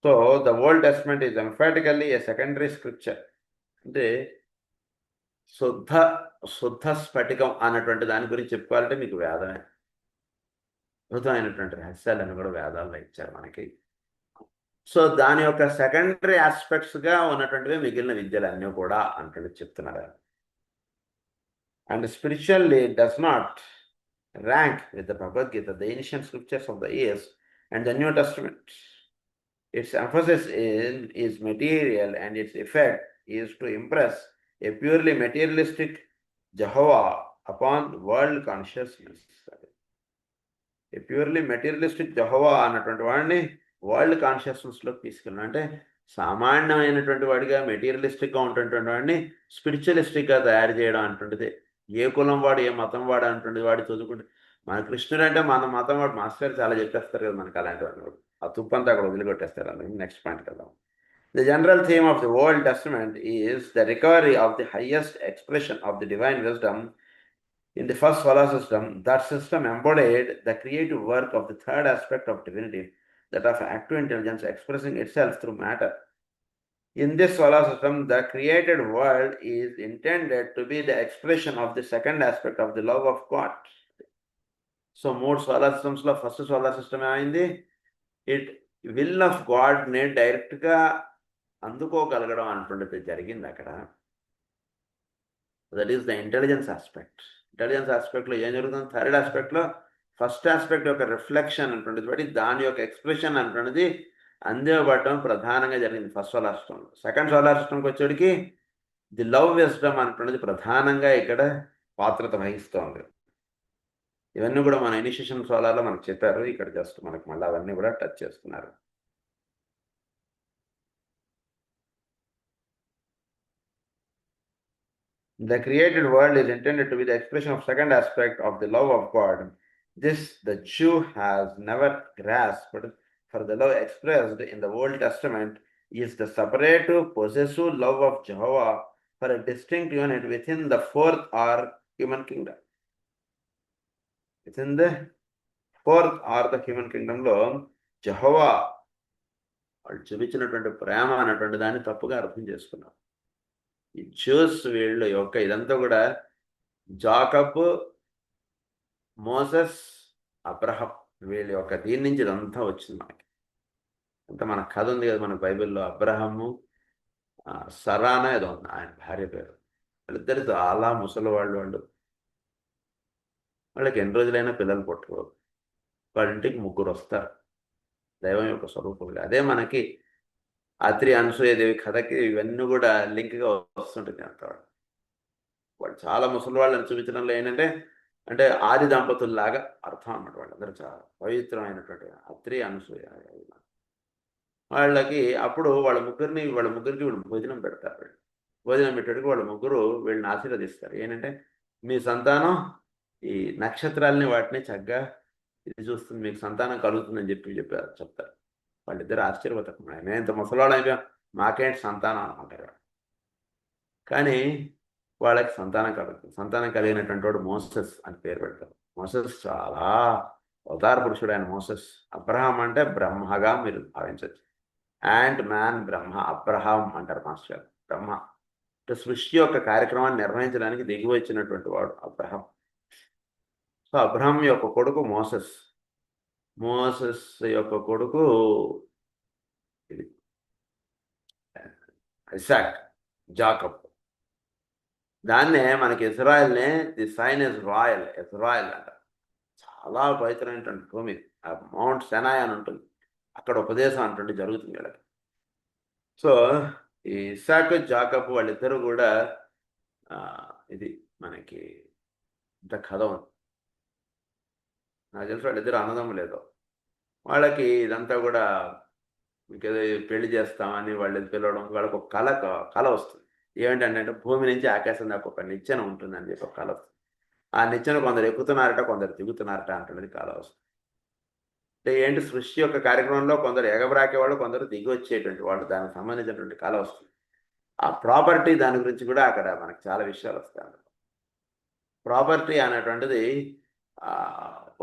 So the Old Testament is emphatically a secondary scripture. అంటే శుద్ధ స్ఫటికం అన్నటువంటి దాని గురించి చెప్పుకోవాలంటే మీకు వేదమే. అద్భుతమైనటువంటి రహస్యాలను కూడా వేదాల్లో ఇచ్చారు మనకి. సో దాని యొక్క సెకండరీ ఆస్పెక్ట్స్గా ఉన్నటువంటివి మిగిలిన విద్యలన్నీ కూడా అంటే చెప్తున్నారు. And spiritually does not rank with the Bhagavad Gita, the ancient scriptures of the east and the new testament. Its emphasis is material and its effect is to impress a purely materialistic Jehovah upon world consciousness. A purely materialistic Jehovah అన్నటువంటి వాడిని world కాన్షియస్నెస్లోకి తీసుకెళ్ళడం, అంటే సామాన్యమైనటువంటి వాడిగా మెటీరియలిస్టిక్గా ఉన్నటువంటి వాడిని స్పిరిచువలిస్టిక్గా తయారు చేయడం అంటుంటుంది. ఏ కులం వాడు ఏ మతం వాడు అంటుంది వాడు చదువుకుంటే, మన కృష్ణుడు అంటే మన మతం వాడు మాస్టర్ చాలా చెప్పేస్తారు కదా మనకు, అలాంటి వాడు ఆ తుప్పంతా అక్కడ వదిలికొట్టేస్తారు. అలా నెక్స్ట్ పాయింట్ కదా. The general theme of the Old Testament is the recovery of the highest expression of the divine wisdom in the first solar system. That system embodied the creative work of the third aspect of divinity, that of active intelligence expressing itself through matter. In this solar system, the created world is intended to be the expression of the second aspect of the love of God. So, more solar systems lo first solar system ayindi. Will of గాడ్ని డైరెక్ట్గా అందుకోగలగడం అటువంటిది జరిగింది అక్కడ. That is the intelligence aspect. Intelligence ఆస్పెక్ట్లో ఏం జరుగుతుంది? Third ఆస్పెక్ట్లో ఫస్ట్ ఆస్పెక్ట్ యొక్క రిఫ్లెక్షన్ అటువంటిది బట్టి దాని యొక్క ఎక్స్ప్రెషన్ అటువంటిది అందివ్వబడటం ప్రధానంగా జరిగింది ఫస్ట్ సోలార్ సిస్టంలో. సెకండ్ సోలార్ సిస్టంకి వచ్చేటికి ది లవ్ విజ్డమ్ అటువంటిది ప్రధానంగా ఇక్కడ పాత్రత వహిస్తోంది. ఇవన్నీ కూడా మన ఇనిషియేషన్ సోలార్లో మనకు చెప్పారు. ఇక్కడ జస్ట్ మనకు మళ్ళీ అవన్నీ కూడా టచ్ చేస్తున్నారు. The created world is intended to be the expression of second aspect of the love of God. This the Jew has never grasped, for the love expressed in the Old Testament is the separate, possessive love of Jehovah for a distinct unit within the fourth or human kingdom. Within the fourth or the human kingdom లో Jehovah వాళ్ళు చూపించినటువంటి ప్రేమ అన్నటువంటి దాన్ని తప్పుగా అర్థం చేసుకున్నారు. ఈ juice వీళ్ళ యొక్క ఇదంతా కూడా జాకబ్, మోసెస్, అబ్రహం వీళ్ళ యొక్క దీని నుంచి ఇదంతా వచ్చింది మనకి. అంతా మన కథ ఉంది కదా మన బైబిల్లో. అబ్రహము, సరానా ఏదో ఉంది ఆయన భార్య పేరు. వాళ్ళిద్దరు చాలా ముసలి వాళ్ళు. వాళ్ళకి ఎన్ని రోజులైనా పిల్లలు పుట్టుకోరు. వాళ్ళ ఇంటికి ముగ్గురు వస్తారు దైవం యొక్క స్వరూపులుగా. అదే మనకి అత్రి అనసూయదేవి కథకి ఇవన్నీ కూడా లింక్గా వస్తుంటుంది అంత. వాళ్ళు చాలా ముసలి వాళ్ళని చూపించడంలో ఏంటంటే అంటే ఆది దంపతుల్లాగా అర్థం అన్నమాట. వాళ్ళందరూ చాలా పవిత్రమైనటువంటి అత్రి అనసూయ వాళ్ళకి. అప్పుడు వాళ్ళ ముగ్గురికి వీళ్ళు భోజనం పెడతారు. భోజనం పెట్టేటికి వాళ్ళ ముగ్గురు వీళ్ళని ఆశీర్వదిస్తారు. ఏంటంటే మీ సంతానం ఈ నక్షత్రాలని వాటిని చక్కగా ఇది చూస్తుంది, మీకు సంతానం కలుగుతుందని చెప్తారు. వాళ్ళిద్దరు ఆశ్చర్యపోతారు. మేము ఇంత ముసలివాళ్ళు అయిపోయాం, మాకేంటి సంతానం అనుకుంటారు. కానీ వాళ్ళకి సంతానం కలుగుతుంది. సంతానం కలిగినటువంటి వాడు మోసెస్ అని పేరు పెడతారు. మోసెస్ చాలా అవతార పురుషుడు ఆయన మోసెస్. అబ్రహాం అంటే బ్రహ్మగా మీరు భావించవచ్చు. యాండ్ మ్యాన్ బ్రహ్మ, అబ్రహాం అంటారు మాస్టర్. బ్రహ్మ సృష్టి యొక్క కార్యక్రమాన్ని నిర్వహించడానికి దిగి వచ్చినటువంటి వాడు అబ్రహాం. సో అబ్రహాం యొక్క కొడుకు మోసెస్. మోసెస్ యొక్క కొడుకు ఇది ఇసాక్, జాకబ్. దాన్నే మనకి ఇజ్రాయెల్నే the sign is royal, Israel అంట. చాలా పవిత్రమైనటువంటి భూమి. మౌంట్ సెనాయ్ అని ఉంటుంది, అక్కడ ఉపదేశం అంటుంటే జరుగుతుంది వీళ్ళకి. సో ఈ ఇసాక్, జాకబ్ వాళ్ళిద్దరూ కూడా ఇది మనకి ఇంత కథ ఉంది. నాకు తెలిసి వాళ్ళిద్దరు అన్నదమ్ములేదో. వాళ్ళకి ఇదంతా కూడా ఇంకేదో పెళ్లి చేస్తామని వాళ్ళు పిలవడం. వాళ్ళకి ఒక కళ వస్తుంది. ఏమిటంటే భూమి నుంచి ఆకాశం దాకా ఒక నిచ్చెన ఉంటుందని చెప్పి ఒక కళ వస్తుంది. ఆ నిచ్చెన కొందరు ఎక్కుతున్నారట, కొందరు దిగుతున్నారట అంటున్నది కళ వస్తుంది. అంటే ఏంటి? సృష్టి యొక్క కార్యక్రమంలో కొందరు ఎగబ్రాకే వాళ్ళు, కొందరు దిగి వచ్చేటువంటి వాళ్ళు, దానికి సంబంధించినటువంటి కళ వస్తుంది. ఆ ప్రాపర్టీ దాని గురించి కూడా అక్కడ మనకు చాలా విషయాలు వస్తాయి. ప్రాపర్టీ అనేటువంటిది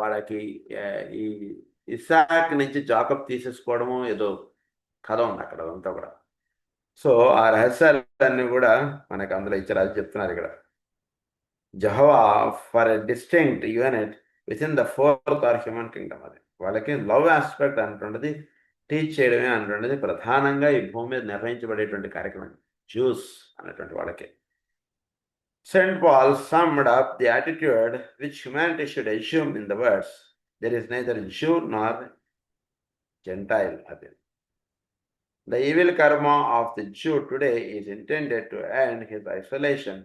వాళ్ళకి ఈ ఇసాక్ నుంచి జాకబ్ తీసేసుకోవడము ఏదో కథ ఉంది అక్కడ అంతా కూడా. సో ఆ రహస్యాలన్నీ కూడా మనకు అందులో ఇచ్చారు. అది చెప్తున్నారు ఇక్కడ. Jehovah for a distinct unit with in the fourth or human Kingdom. అది వాళ్ళకి లవ్ ఆస్పెక్ట్ అనేటువంటిది టీచ్ చేయడమే అనేటువంటిది ప్రధానంగా ఈ భూమి మీద నిర్వహించబడేటువంటి కార్యక్రమం జ్యూస్ అనేటువంటి వాళ్ళకి. St. Paul summed up the attitude which humanity should assume in the words, there is neither Jew nor Gentile. The evil karma of the Jew today is intended to end his isolation,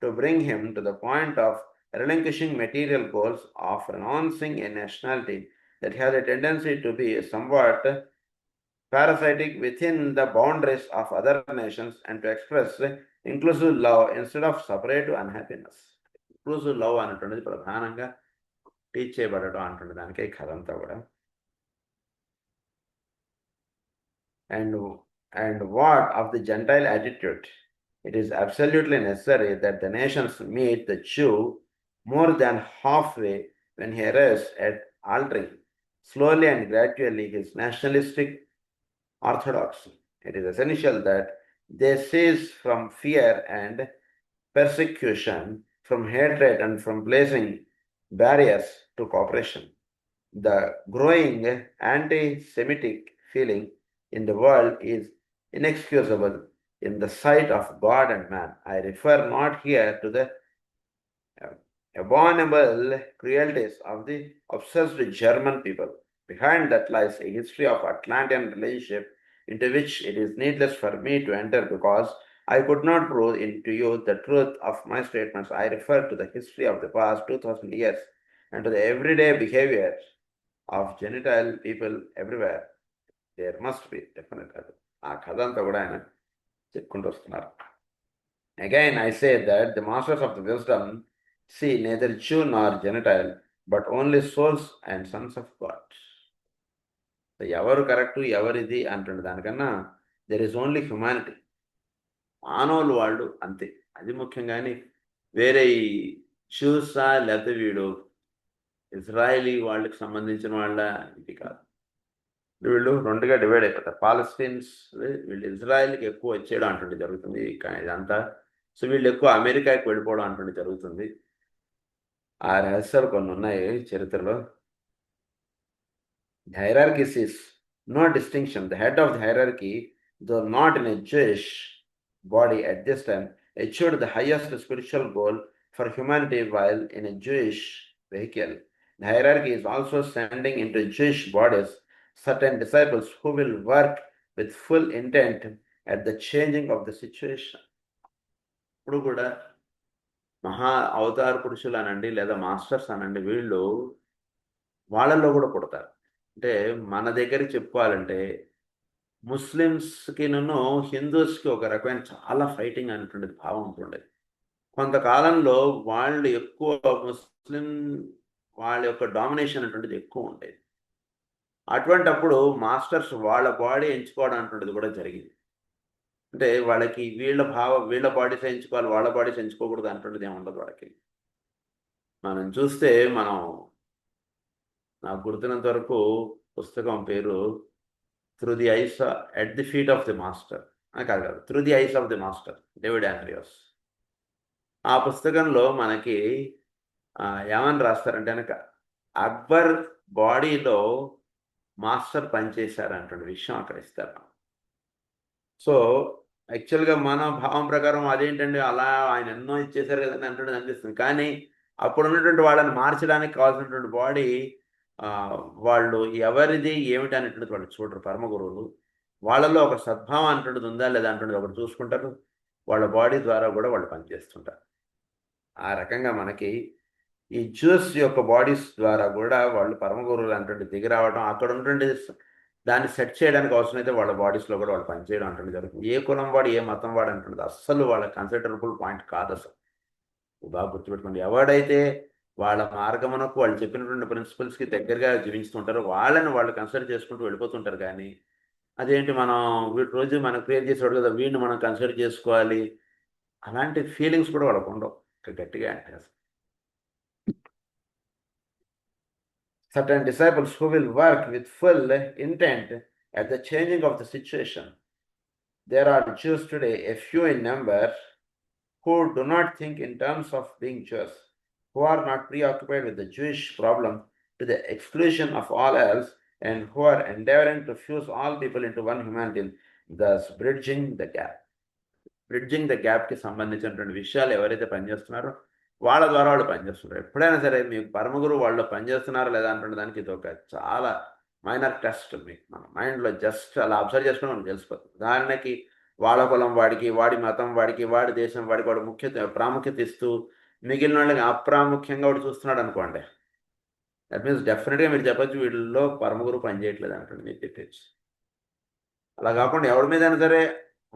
to bring him to the point of relinquishing material goals, of renouncing a nationality that has a tendency to be somewhat parasitic within the boundaries of other nations, and to express inclusive love instead of separate unhappiness. Inclusive love అనేటువంటిది ప్రధానంగా teach చేయబడటం అంటుంది దానికి ఈ కథ అంతా కూడా. And what of the Gentile attitude? It is absolutely necessary that the nations meet the Jew more than halfway when he arrives at altering slowly and gradually his nationalistic orthodoxy. It is essential that they cease from fear and persecution, from hatred, and from placing barriers to cooperation. The growing anti-Semitic feeling in the world is inexcusable in the sight of God and man. I refer not here to the abominable cruelties of the obsessed German people. Behind that lies a history of Atlantean relationship into which it is needless for me to enter because I could not prove to you the truth of my statements. I refer to the history of the past 2000 years and to the everyday behavior of genital people everywhere. There must be definitely. ఆ కథ అంతా కూడా ఆయన చెప్పుకుంటూ వస్తున్నారు. Again, I say that the masters of the wisdom see neither Jew nor Gentile, but only souls and sons of God. ఎవరు correct ఎవరిది అంటుండే దానికన్నా దెర్ ఈస్ ఓన్లీ హ్యుమానిటీ. మానవులు వాళ్ళు అంతే, అది ముఖ్యంగాని వేరే ఈ జ్యూసా లేకపోతే వీడు ఇజ్రాయలీ వాళ్ళకి సంబంధించిన వాళ్ళ ఇది కాదు. వీళ్ళు రెండుగా డివైడ్ అయిపోతారు. పాలస్తీన్స్ వీళ్ళు ఇజ్రాయెల్కి ఎక్కువ వచ్చేయడం అంటుండే జరుగుతుంది ఇదంతా. సో వీళ్ళు ఎక్కువ అమెరికాకి వెళ్ళిపోవడం అంటుండే జరుగుతుంది. ఆ రహస్యాలు కొన్ని ఉన్నాయి చరిత్రలో. The hierarchy sees no distinction. The head of the hierarchy, though not in a Jewish body at this time, achieved the highest spiritual goal for humanity while in a Jewish vehicle. The hierarchy is also sending into Jewish bodies certain disciples who will work with full intent at the changing of the situation. ఇప్పుడు కూడా మహా అవతార పురుషులు అనండి లేదా masters అనండి, వీళ్ళు వాళ్ళల్లో కూడా పుడతారు. అంటే మన దగ్గరికి చెప్పుకోవాలంటే ముస్లిమ్స్కి హిందూస్కి ఒక రకమైన చాలా ఫైటింగ్ అనేటువంటిది భావం ఉంటుండేది. కొంతకాలంలో వాళ్ళు ఎక్కువ ముస్లిం వాళ్ళ యొక్క డామినేషన్ అనేటువంటిది ఎక్కువ ఉండేది. అటువంటప్పుడు మాస్టర్స్ వాళ్ళ బాడీ ఎంచుకోవడం అనేటువంటిది కూడా జరిగింది. అంటే వాళ్ళకి వీళ్ళ బాడీస్ ఎంచుకోవాలి, వాళ్ళ బాడీస్ ఎంచుకోకూడదు అనేటువంటిది ఏమి ఉండదు వాళ్ళకి. మనం చూస్తే నాకు గుర్తున్నంత వరకు పుస్తకం పేరు through the eyes at the feet of the master కాదు through the eyes of the master, David Andreas. ఆ పుస్తకంలో మనకి ఏమని రాస్తారంటే కనుక అక్బర్ బాడీలో మాస్టర్ పనిచేశారంటే విషయం అక్కడ ఇస్తారు. సో యాక్చువల్గా మన భావం ప్రకారం అదేంటండి అలా ఆయన ఎన్నో ఇచ్చేశారు కదండి అంటుండే అనిపిస్తుంది. కానీ అప్పుడు ఉన్నటువంటి వాళ్ళని మార్చడానికి కావాల్సినటువంటి బాడీ వాళ్ళు ఎవరిది ఏమిటి అనేటువంటిది వాళ్ళు చూడరు. పరమ గురువులు వాళ్ళలో ఒక సద్భావం అంటుండేది ఉందా లేదా అంటుండేది ఒకటి చూసుకుంటారు. వాళ్ళ బాడీ ద్వారా కూడా వాళ్ళు పనిచేస్తుంటారు. ఆ రకంగా మనకి ఈ జ్యూస్ యొక్క బాడీస్ ద్వారా కూడా వాళ్ళు పరమ గురువులు అంటుండే దిగి రావడం, అక్కడ ఉన్నటువంటి దాన్ని సెట్ చేయడానికి అవసరమైతే వాళ్ళ బాడీస్లో కూడా వాళ్ళు పనిచేయడం అంటుండే జరుగుతుంది. ఏ కులం వాడు ఏ మతం వాడు అంటుండదు, అస్సలు వాళ్ళ కన్సిడరబుల్ పాయింట్ కాదు. అసలు బాగా గుర్తుపెట్టుకోండి, ఎవడైతే వాళ్ళ మార్గమునకు వాళ్ళు చెప్పినటువంటి ప్రిన్సిపల్స్కి దగ్గరగా జీవిస్తుంటారో వాళ్ళని వాళ్ళు కన్సిడర్ చేసుకుంటూ వెళ్ళిపోతుంటారు. కానీ అదేంటి మనం రోజు మనం క్రియేట్ చేసేవాడు కదా వీడిని మనం కన్సిడర్ చేసుకోవాలి అలాంటి ఫీలింగ్స్ కూడా వాళ్ళకు ఉండవు గట్టిగా. అంటే certain disciples who will work with full intent at the changing of the situation. There are Jews today, a few in number, who do not think in terms of being Jews, who are not preoccupied with the Jewish problem to the exclusion of all else, and who are endeavoring to fuse all people into one humanity, thus bridging the gap. Bridging the gap కి సంబంధించినటువంటి విషయాలు ఎవరైతే పనిచేస్తున్నారో వాళ్ళ ద్వారా వాళ్ళు పనిచేస్తున్నారు. ఎప్పుడైనా సరే మీకు పరమగురు వాళ్ళు పనిచేస్తున్నారా లేదా అంటున్న దానికి ఇది ఒక చాలా మైనర్ టెస్ట్. మీకు మన మైండ్లో జస్ట్ అలా అబ్జర్వ్ చేసుకుని మనకు తెలిసిపోతుంది. ఉదాహరణకి వాళ్ళ కులం వాడికి, వాడి మతం వాడికి, వాడి దేశం వాడికి వాడు ప్రాముఖ్యత ఇస్తూ మిగిలిన వాళ్ళకి అప్రాముఖ్యంగా వాడు చూస్తున్నాడు అనుకోండి, దట్ మీన్స్ డెఫినెట్గా మీరు చెప్పచ్చు వీళ్ళలో పరమగురు పనిచేయట్లేదు అంటుంది మీరు చెప్పచ్చు. అలా కాకుండా ఎవరి మీదైనా సరే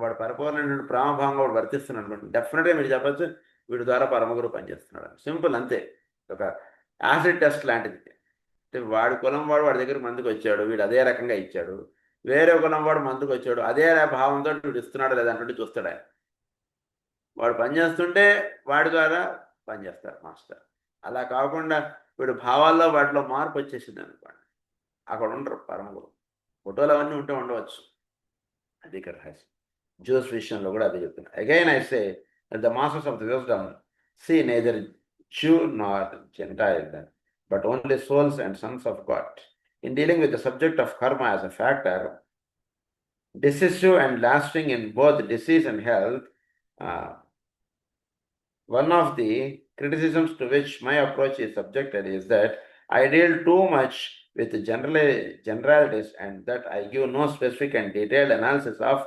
వాడు పరిపూర్ణమైన ప్రేమభావంగా వాడు వర్తిస్తున్నాడు అనుకోండి, డెఫినెట్గా మీరు చెప్పచ్చు వీడి ద్వారా పరమగురు పనిచేస్తున్నాడు. సింపుల్ అంతే, ఒక యాసిడ్ టెస్ట్ లాంటిది. అంటే వాడి కులం వాడి దగ్గర మందుకు వచ్చాడు, వీడు అదే రకంగా ఇచ్చాడు. వేరే కులం వాడు మందుకు వచ్చాడు, అదే భావంతో వీడు ఇస్తున్నాడు లేదంటే చూస్తాడు ఆయన. వాడు పనిచేస్తుంటే వాడి ద్వారా పనిచేస్తారు మాస్టర్. అలా కాకుండా వీడు భావాల్లో వాటిలో మార్పు వచ్చేసింది అనుకోండి, అక్కడ ఉండరు పరమగురు. ఫోటోలు అవన్నీ ఉంటే ఉండవచ్చు, అది ఇక్కడ రహస్యం. జ్యూస్ విషయంలో కూడా అదే చెప్తున్నా. Again I say that the masters of the wisdom see neither Jew nor Gentile, but only souls and sons of God. In dealing with the subject of karma as a factor, decisive and lasting in both disease and health. Uh, One of the criticisms to which my approach is subjected is that I deal too much with generalities and that I give no specific and detailed analysis of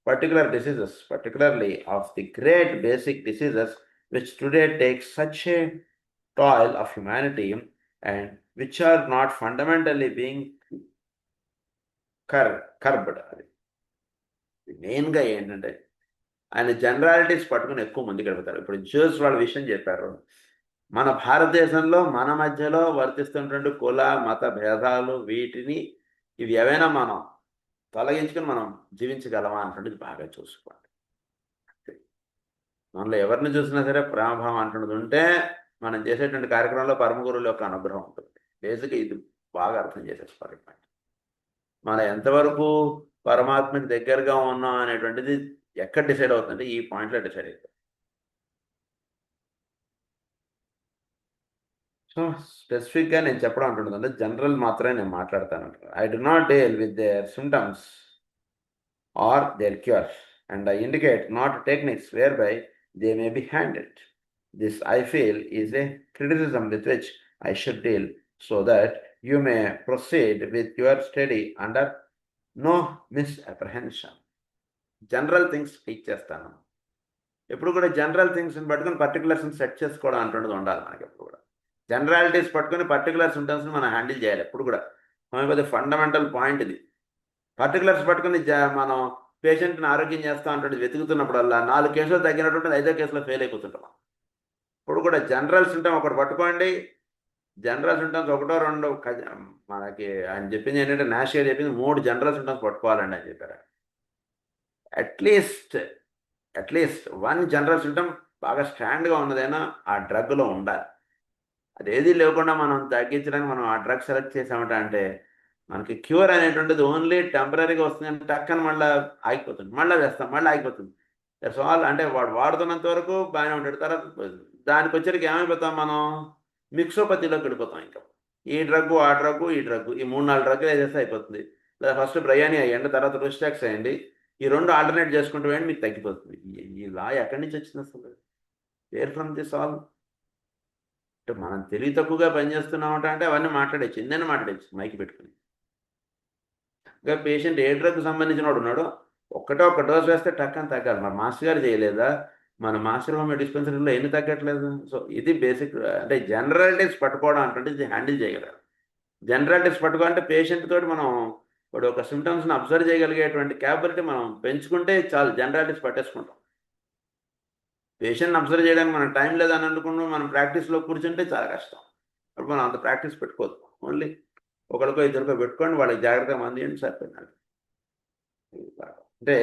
particular diseases, particularly of the great basic diseases which today take such a toil of humanity and which are not fundamentally being curbed. మెయిన్గా ఏంటంటే ఆయన జనరాలిటీస్ పట్టుకుని ఎక్కువ ముందుకు వెళ్తారు. ఇప్పుడు juice వాళ్ళ విషయం చెప్పారు. మన భారతదేశంలో మన మధ్యలో వర్తిస్తున్నటువంటి కుల మత భేదాలు వీటిని ఇవి ఏవైనా మనం తొలగించుకొని మనం జీవించగలమా అంటున్నది బాగా చూసుకోండి. మనలో ఎవరిని చూసినా సరే ప్రేమభావం అంటున్నది ఉంటే మనం చేసేటువంటి కార్యక్రమంలో పరమ గురువుల యొక్క అనుగ్రహం ఉంటుంది. బేసిక్గా ఇది బాగా అర్థం చేసేసుకోవాలి. మనం ఎంతవరకు పరమాత్మకి దగ్గరగా ఉన్నాం అనేటువంటిది ఎక్కడ డిసైడ్ అవుతుందంటే ఈ పాయింట్లో డిసైడ్ అవుతుంది. సో స్పెసిఫిక్గా నేను చెప్పడం అంటుంటుందంటే జనరల్ మాత్రమే నేను మాట్లాడతాను. I do not deal with their symptoms or their cure and I indicate not techniques whereby they may be handled. This I feel is a criticism with which I should deal so that you may proceed with your study under no misapprehension. General things teach చేస్తాను. ఎప్పుడు కూడా general థింగ్స్ని పట్టుకుని పర్టికులర్స్ని set చేసుకోవడం అంటున్నది ఉండాలి మనకి. ఎప్పుడు కూడా జనరాలిటీస్ పట్టుకుని పర్టికులర్ సిమ్టమ్స్ని మనం హ్యాండిల్ చేయాలి. ఎప్పుడు కూడా హోమియోపతి ఫండమెంటల్ పాయింట్ ఇది. పర్టికులర్స్ పట్టుకుని మనం పేషెంట్ని ఆరోగ్యం చేస్తూ ఉంటుంది వెతుకుతున్నప్పుడల్లా 4 కేసులు తగ్గినటువంటి 5వ కేసులో ఫెయిల్ అయిపోతుంటాం. ఇప్పుడు కూడా జనరల్ సిమ్టమ్ ఒకటి పట్టుకోండి. జనరల్ సిమ్టమ్స్ 1, 2 మనకి ఆయన చెప్పింది ఏంటంటే నాషియా చెప్పింది 3 జనరల్ సిమ్టమ్స్ పట్టుకోవాలండి అని చెప్పారు. అట్లీస్ట్ 1 జనరల్ సిమ్టమ్ బాగా స్ట్రాండ్గా ఉన్నదైనా ఆ డ్రగ్లో ఉండాలి. అదేది లేకుండా మనం తగ్గించడానికి మనం ఆ డ్రగ్ సెలెక్ట్ చేసామంటే అంటే మనకి క్యూర్ అనేటువంటిది ఓన్లీ టెంపరీగా వస్తుంది. టక్కని మళ్ళీ ఆగిపోతుంది, మళ్ళీ వేస్తాం, మళ్ళీ ఆగిపోతుంది. That's all. అంటే వాడు వాడుతున్నంత వరకు బాగానే ఉంటాడు. తర్వాత దానికి వచ్చరికి ఏమైపోతాం మనం మిక్సోపతిలోకి వెళ్ళిపోతాం. ఇంకా ఈ డ్రగ్గు ఆ డ్రగ్గు ఈ డ్రగ్గు ఈ 3-4 డ్రగ్గులు వేసేస్తే అయిపోతుంది. లేదా ఫస్ట్ బ్రయానీ అయ్యండి, తర్వాత రుస్టాక్స్ అయ్యండి. ఈ 2 ఆల్టర్నేట్ చేసుకుంటూ వేయండి, మీకు తగ్గిపోతుంది. ఈ లా ఎక్కడి నుంచి వచ్చింది అసలు? Where from this all? అంటే మనం తెలివి తక్కువగా పనిచేస్తున్నామంట అంటే అవన్నీ మాట్లాడచ్చు, ఎన్నైనా మాట్లాడచ్చు మైకి పెట్టుకుని. ఇంకా పేషెంట్ ఏ డ్రగ్ సంబంధించిన వాడు ఉన్నాడో ఒక్క డోస్ వేస్తే టక్కని తగ్గాలి. మరి మాస్టర్ గారు చేయలేదా? మన మాస్టర్ హోమియో డిస్పెన్సరీలో ఎన్ని తగ్గట్లేదు? సో ఇది బేసిక్. అంటే జనరాలిటీస్ పట్టుకోవడం అంటే ఇది హ్యాండిల్ చేయగలరు. జనరాలిటీస్ పట్టుకోవాలంటే పేషెంట్ తోటి మనం ఇప్పుడు ఒక సిమ్టమ్స్ని అబ్జర్వ్ చేయగలిగేటువంటి క్యాపబిలిటీ మనం పెంచుకుంటే చాలు, జనరాలిటీస్ పట్టేసుకుంటాం. పేషెంట్ని అబ్జర్వ్ చేయడానికి మనం టైం లేదని అనుకుంటూ మనం ప్రాక్టీస్లో కూర్చుంటే చాలా కష్టం. అప్పుడు మనం అంత ప్రాక్టీస్ పెట్టుకోవద్దు. ఓన్లీ ఒకరికో ఇద్దరికో పెట్టుకోండి, వాళ్ళకి జాగ్రత్తగా మంది చేయండి, సరిపోయినాడు. అంటే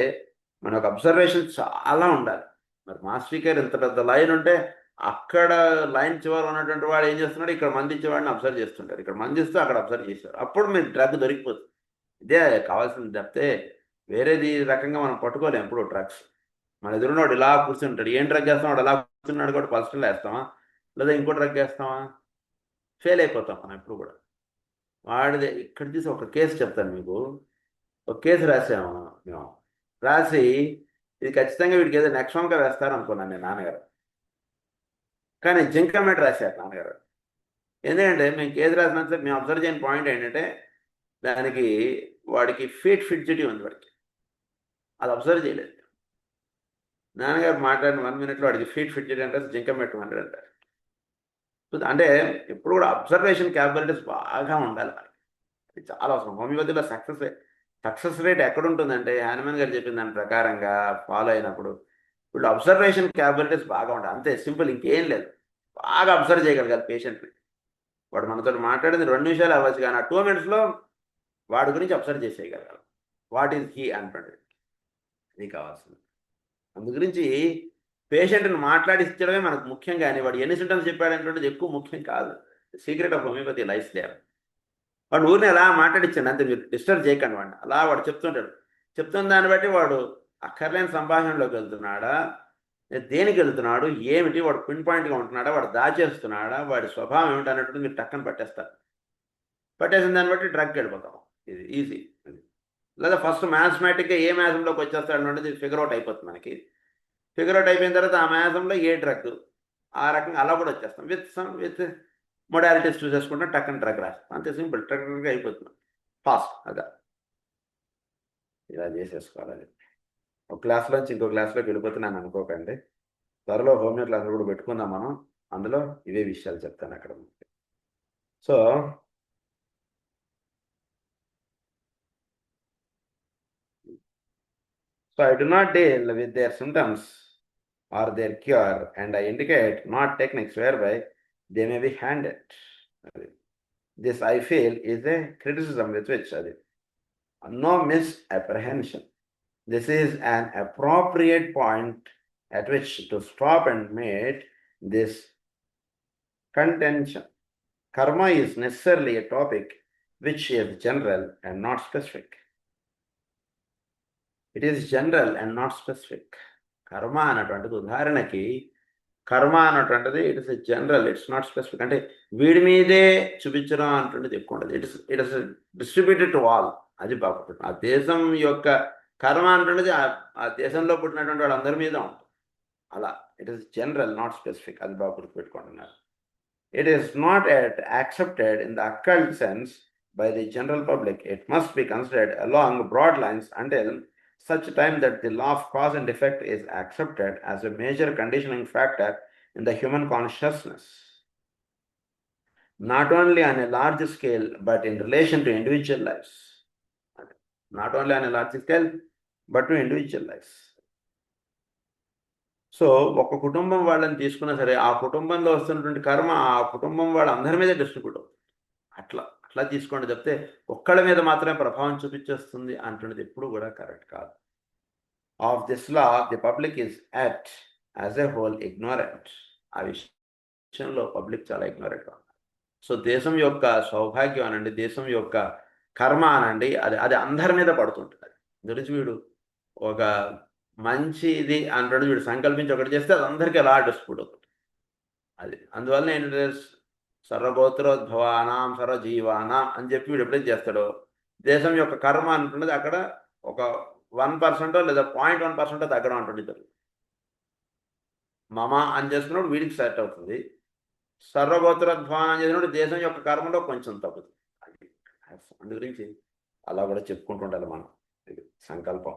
మన ఒక అబ్జర్వేషన్ చాలా ఉండాలి. మరి మాస్టర్ గారు ఇంత పెద్ద లైన్ ఉంటే అక్కడ లైన్ చివరి ఉన్నటువంటి వాడు ఏం చేస్తున్నాడు, ఇక్కడ మందించేవాడిని అబ్జర్వ్ చేస్తుంటారు. ఇక్కడ మందిస్తూ అక్కడ అబ్జర్వ్ చేశారు. అప్పుడు మీరు డ్రగ్ దొరికిపోతుంది. ఇదే కావాల్సింది తప్పితే వేరేది రకంగా మనం పట్టుకోలేము. ఎప్పుడు డ్రగ్స్ మన ఎదురున్నాడు ఇలా కూర్చుంటాడు, ఏం డ్రగ్ వేస్తాం, వాడు అలా కూర్చున్నాడు కూడా పల్స్టర్లో వేస్తామా లేదా ఇంకో డ్రగ్ వేస్తామా? ఫెయిల్ అయిపోతాం మనం ఎప్పుడు కూడా. వాడిది ఇక్కడ తీసి ఒక కేసు చెప్తాను మీకు. ఒక కేసు రాసాము మేము. రాసి ఇది ఖచ్చితంగా వీడికి ఏదో నెక్స్ట్గా వేస్తారు అనుకున్నాను నేను, నాన్నగారు. కానీ జింకమేట్ రాశారు నాన్నగారు. ఎందుకంటే మేము కేసు రాసినంత మేము అబ్జర్వ్ చేయని పాయింట్ ఏంటంటే దానికి వాడికి ఫిడ్జిటీ ఉంది. వాడికి అది అబ్జర్వ్ చేయలేదు. నాన్నగారు మాట్లాడిన 1 మినిట్లో వాడికి ఫిడ్జిటీ అంటారు, జింకమేట్ 100 అంటారు. అంటే ఎప్పుడు కూడా అబ్జర్వేషన్ క్యాపబిలిటీస్ బాగా ఉండాలి మనకి. అది చాలా అవసరం. హోమియోపతిలో సక్సెస్ రేట్ ఎక్కడ ఉంటుందంటే హ్యానిమన్ గారు చెప్పిన దాని ప్రకారంగా ఫాలో అయినప్పుడు ఇప్పుడు అబ్జర్వేషన్ క్యాపబిలిటీస్ బాగా ఉంటాయి. అంతే, సింపుల్, ఇంకేం లేదు. బాగా అబ్జర్వ్ చేయగలగాలి పేషెంట్ని. వాడు మనతో మాట్లాడేది 2 నిమిషాలు అవ్వచ్చు, కానీ ఆ 2 మినిట్స్లో వాడి గురించి అబ్జర్వ్ చేసేయగలగాలి. వాట్ ఈజ్ హీ అంటాడు. అది కావాల్సింది. అందు గురించి పేషెంట్ని మాట్లాడించడమే మనకు ముఖ్యం, కానీ వాడు ఎన్ని సింటమ్స్ చెప్పాడంటే ఎక్కువ ముఖ్యం కాదు. సీక్రెట్ ఆఫ్ హోమియోపతి లైఫ్ లేరు. వాడు ఊరిని అలా మాట్లాడించండి అంతే, మీరు డిస్టర్బ్ చేయకండి వాడిని. అలా వాడు చెప్తుంటాడు. చెప్తున్న దాన్ని బట్టి వాడు అక్కర్లేని సంభాషణలోకి వెళ్తున్నాడా, దేనికి వెళ్తున్నాడు, ఏమిటి, వాడు పిన్ పాయింట్గా ఉంటున్నాడా, వాడు దాచేస్తున్నాడా, వాడి స్వభావం ఏమిటి అన్నట్టు మీరు టక్కన పట్టేస్తారు. పట్టేసిన దాన్ని బట్టి డ్రగ్కి వెళ్ళిపోతాం. ఇది ఈజీ. లేదా ఫస్ట్ మ్యాథమెటిక్గా ఏ మ్యాథంలోకి వచ్చేస్తాడు అనేది ఫిగర్ అవుట్ అయిపోతుంది మనకి. ఫిగర్ అవుట్ అయిపోయిన తర్వాత ఆ మ్యాథంలో ఏ డ్రగ్, ఆ రకంగా అలా కూడా వచ్చేస్తాం. విత్ మొడాలిటీస్ చూసేసుకుంటాం, టక్కన డ్రగ్ రాస్తాం, అంతే సింపుల్. టక్గా అయిపోతుంది ఫాస్ట్. అదా ఇలా చేసేసుకోవాలి. ఒక క్లాస్లోంచి ఇంకో క్లాస్లోకి వెళ్ళిపోతున్నాను అనుకోకండి. త్వరలో హోమియో క్లాసులు కూడా పెట్టుకుందాం మనం. అందులో ఇవే విషయాలు చెప్తాను అక్కడ. So I do not deal with their symptoms or their cure, and I indicate not techniques whereby they may be handled. This I feel is a criticism with which no misapprehension. This is an appropriate point at which to stop and meet this contention. Karma is necessarily a topic which is general and not specific. It is general and not specific. కర్మ అన్నటువంటిది ఉదాహరణకి, కర్మ అన్నటువంటిది it is general, it's not specific. అంటే వీడి మీదే చూపించడం అన్నటువంటిది ఎక్కువ ఉండదు. It is distributed to all. అది బాగుంటుంది. ఆ దేశం యొక్క కర్మ అన్నటువంటిది ఆ దేశంలో పుట్టినటువంటి వాళ్ళందరి మీద ఉంటుంది. అలా it is general not specific. అది బాగా గుర్తుపెట్టుకుంటున్నారు. It is not yet accepted in the occult sense by the general public. It must be considered along broad lines until such time that the law of cause and effect is accepted as a major conditioning factor in the human consciousness, not only on a large scale but in relation to individual lives. Not only on a large scale but to individual lives. So ఒక కుటుంబం వాళ్ళని తీసుకున్నా సరే, ఆ కుటుంబంలో వస్తున్నటువంటి కర్మ ఆ కుటుంబం వాళ్ళందరి మీద డిస్ట్రిబ్యూట్ అవుతుంది. అట్లా తీసుకోండి చెప్తే ఒక్కళ్ళ మీద మాత్రమే ప్రభావం చూపించేస్తుంది అంటున్నది ఎప్పుడు కూడా కరెక్ట్ కాదు. Of this law the public is at as a whole ignorant. ఆ విషయంలో పబ్లిక్ చాలా ఇగ్నోరెంట్గా ఉంది. సో దేశం యొక్క సౌభాగ్యం అనండి, దేశం యొక్క కర్మ అనండి, అది అందరి మీద పడుతుంటుంది. గురించి వీడు ఒక మంచిది అంటాడు, వీడు సంకల్పించి ఒకటి చేస్తే అది అందరికీ అలా డిస్ప్యూట్ అవుతుంది. అది అందువల్ల ఏంటంటే సర్వగోత్రోద్భవానాం సర్వజీవానాం అని చెప్పి వీడు ఎప్పుడైతే చేస్తాడో, దేశం యొక్క కర్మ అంటున్నది అక్కడ ఒక 1% లేదా 0.1% తగ్గడం అంటుంది. మమ అని చేసుకున్నప్పుడు వీడికి సెట్ అవుతుంది. సర్వగోత్రోద్భవానం చేసినప్పుడు దేశం యొక్క కర్మలో కొంచెం తగ్గుతుంది. అందు గురించి అలా కూడా చెప్పుకుంటుండాలి మనం. ఇది సంకల్పం.